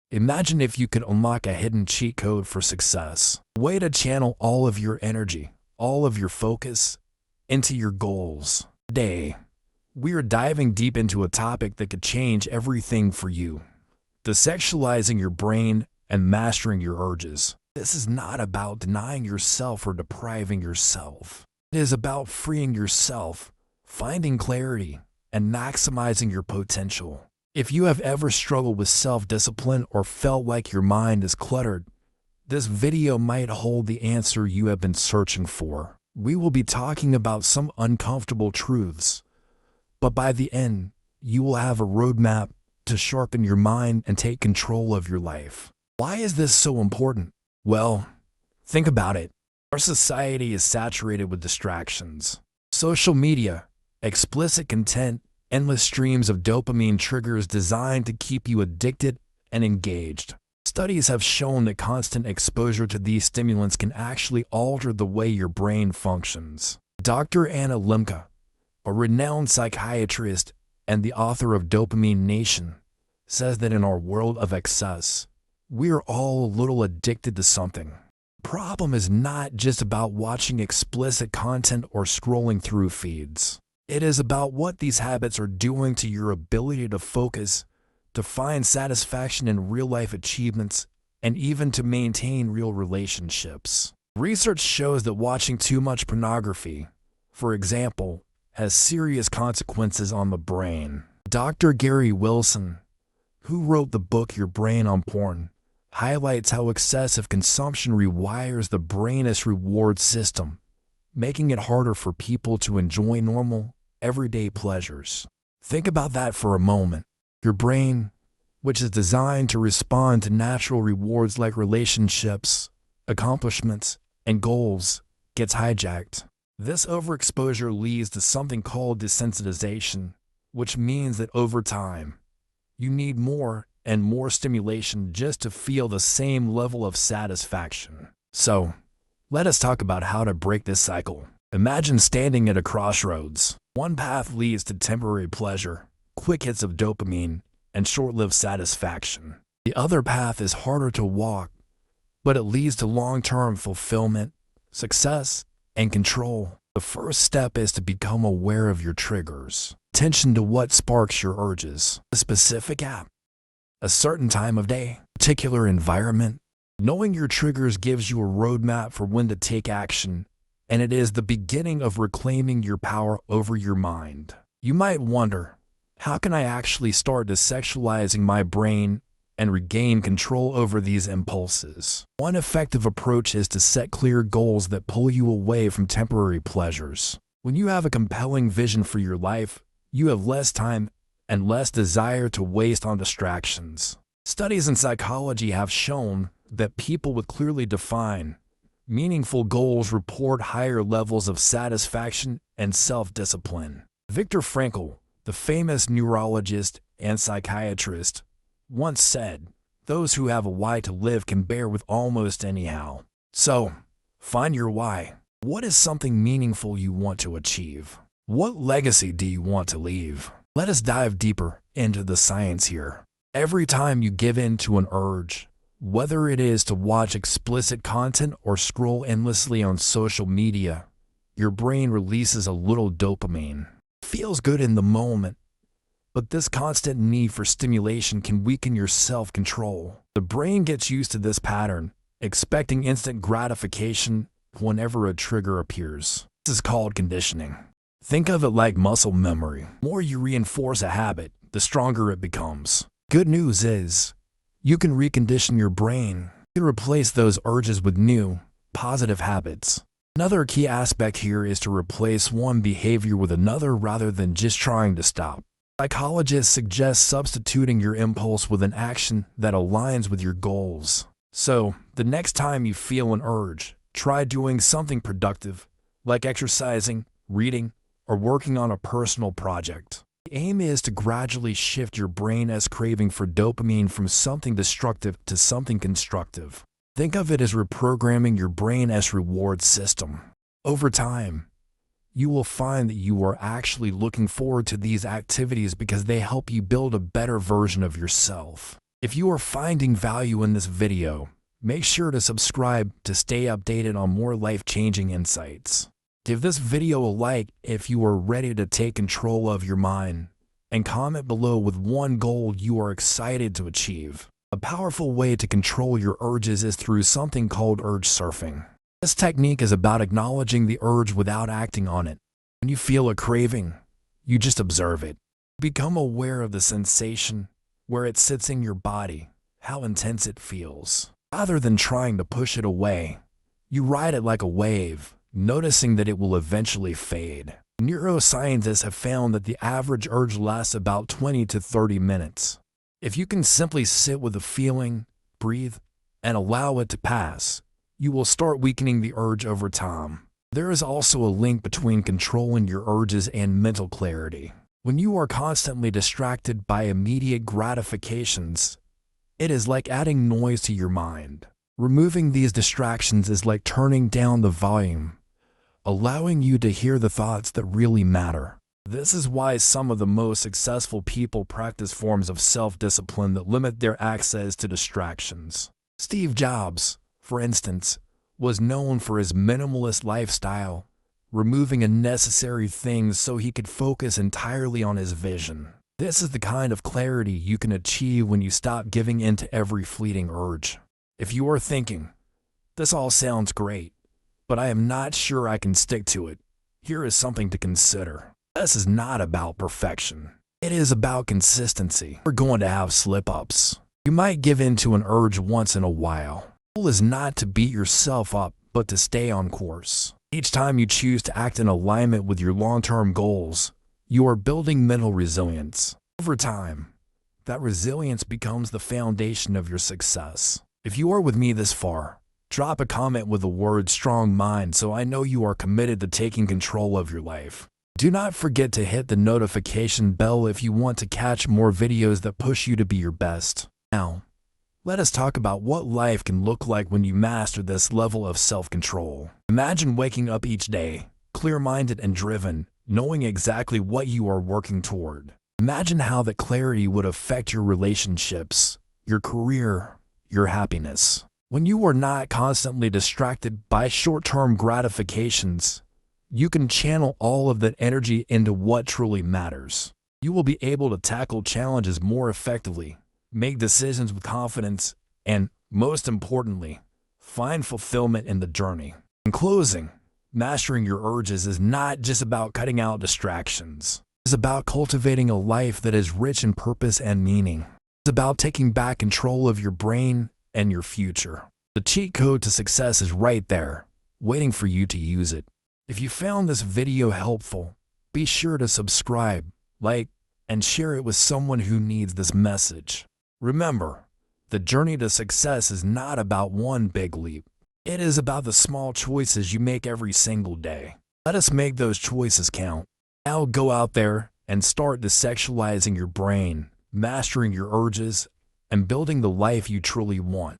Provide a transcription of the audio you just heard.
Imagine if you could unlock a hidden cheat code for success. A way to channel all of your energy, all of your focus, into your goals. Today, we are diving deep into a topic that could change everything for you. Desexualizing your brain and mastering your urges. This is not about denying yourself or depriving yourself. It is about freeing yourself, finding clarity, and maximizing your potential. If you have ever struggled with self-discipline or felt like your mind is cluttered, this video might hold the answer you have been searching for. We will be talking about some uncomfortable truths, but by the end, you will have a roadmap to sharpen your mind and take control of your life. Why is this so important? Well, think about it. Our society is saturated with distractions. Social media, explicit content, endless streams of dopamine triggers designed to keep you addicted and engaged. Studies have shown that constant exposure to these stimulants can actually alter the way your brain functions. Dr. Anna Lemke, a renowned psychiatrist and the author of Dopamine Nation, says that in our world of excess, we are all a little addicted to something. The problem is not just about watching explicit content or scrolling through feeds. It is about what these habits are doing to your ability to focus, to find satisfaction in real-life achievements, and even to maintain real relationships. Research shows that watching too much pornography, for example, has serious consequences on the brain. Dr. Gary Wilson, who wrote the book Your Brain on Porn, highlights how excessive consumption rewires the brain's reward system, making it harder for people to enjoy normal, everyday pleasures. Think about that for a moment. Your brain, which is designed to respond to natural rewards like relationships, accomplishments, and goals, gets hijacked. This overexposure leads to something called desensitization, which means that over time, you need more and more stimulation just to feel the same level of satisfaction. So, let us talk about how to break this cycle. Imagine standing at a crossroads. One path leads to temporary pleasure, quick hits of dopamine, and short-lived satisfaction. The other path is harder to walk, but it leads to long-term fulfillment, success, and control. The first step is to become aware of your triggers. Attention to what sparks your urges. A specific app, a certain time of day, particular environment. Knowing your triggers gives you a roadmap for when to take action, and it is the beginning of reclaiming your power over your mind. You might wonder, how can I actually start desexualizing my brain and regain control over these impulses? One effective approach is to set clear goals that pull you away from temporary pleasures. When you have a compelling vision for your life, you have less time and less desire to waste on distractions. Studies in psychology have shown that people with clearly defined, meaningful goals report higher levels of satisfaction and self-discipline. Viktor Frankl, the famous neurologist and psychiatrist, once said, "Those who have a why to live can bear with almost anyhow." So, find your why. What is something meaningful you want to achieve? What legacy do you want to leave? Let us dive deeper into the science here. Every time you give in to an urge, whether it is to watch explicit content or scroll endlessly on social media, your brain releases a little dopamine. It feels good in the moment, but this constant need for stimulation can weaken your self-control. The brain gets used to this pattern, expecting instant gratification whenever a trigger appears. This is called conditioning. Think of it like muscle memory. The more you reinforce a habit, the stronger it becomes. Good news is, you can recondition your brain. You can replace those urges with new, positive habits. Another key aspect here is to replace one behavior with another rather than just trying to stop. Psychologists suggest substituting your impulse with an action that aligns with your goals. So, the next time you feel an urge, try doing something productive, like exercising, reading, or working on a personal project. The aim is to gradually shift your brain's craving for dopamine from something destructive to something constructive. Think of it as reprogramming your brain's reward system. Over time, you will find that you are actually looking forward to these activities because they help you build a better version of yourself. If you are finding value in this video, make sure to subscribe to stay updated on more life-changing insights. Give this video a like if you are ready to take control of your mind, and comment below with one goal you are excited to achieve. A powerful way to control your urges is through something called urge surfing. This technique is about acknowledging the urge without acting on it. When you feel a craving, you just observe it. Become aware of the sensation, where it sits in your body, how intense it feels. Rather than trying to push it away, you ride it like a wave, noticing that it will eventually fade. Neuroscientists have found that the average urge lasts about 20 to 30 minutes. If you can simply sit with the feeling, breathe, and allow it to pass, you will start weakening the urge over time. There is also a link between controlling your urges and mental clarity. When you are constantly distracted by immediate gratifications, it is like adding noise to your mind. Removing these distractions is like turning down the volume, allowing you to hear the thoughts that really matter. This is why some of the most successful people practice forms of self-discipline that limit their access to distractions. Steve Jobs, for instance, was known for his minimalist lifestyle, removing unnecessary things so he could focus entirely on his vision. This is the kind of clarity you can achieve when you stop giving in to every fleeting urge. If you are thinking, "This all sounds great, but I am not sure I can stick to it," here is something to consider. This is not about perfection. It is about consistency. You're going to have slip-ups. You might give in to an urge once in a while. The goal is not to beat yourself up, but to stay on course. Each time you choose to act in alignment with your long-term goals, you are building mental resilience. Over time, that resilience becomes the foundation of your success. If you are with me this far, drop a comment with the word "strong mind" so I know you are committed to taking control of your life. Do not forget to hit the notification bell if you want to catch more videos that push you to be your best. Now, let us talk about what life can look like when you master this level of self-control. Imagine waking up each day, clear-minded and driven, knowing exactly what you are working toward. Imagine how that clarity would affect your relationships, your career, your happiness. When you are not constantly distracted by short-term gratifications, you can channel all of that energy into what truly matters. You will be able to tackle challenges more effectively, make decisions with confidence, and, most importantly, find fulfillment in the journey. In closing, mastering your urges is not just about cutting out distractions. It's about cultivating a life that is rich in purpose and meaning. It's about taking back control of your brain and your future. The cheat code to success is right there, waiting for you to use it. If you found this video helpful, be sure to subscribe, like, and share it with someone who needs this message. Remember, the journey to success is not about one big leap. It is about the small choices you make every single day. Let us make those choices count. Now go out there and start desexualizing your brain, mastering your urges, and building the life you truly want.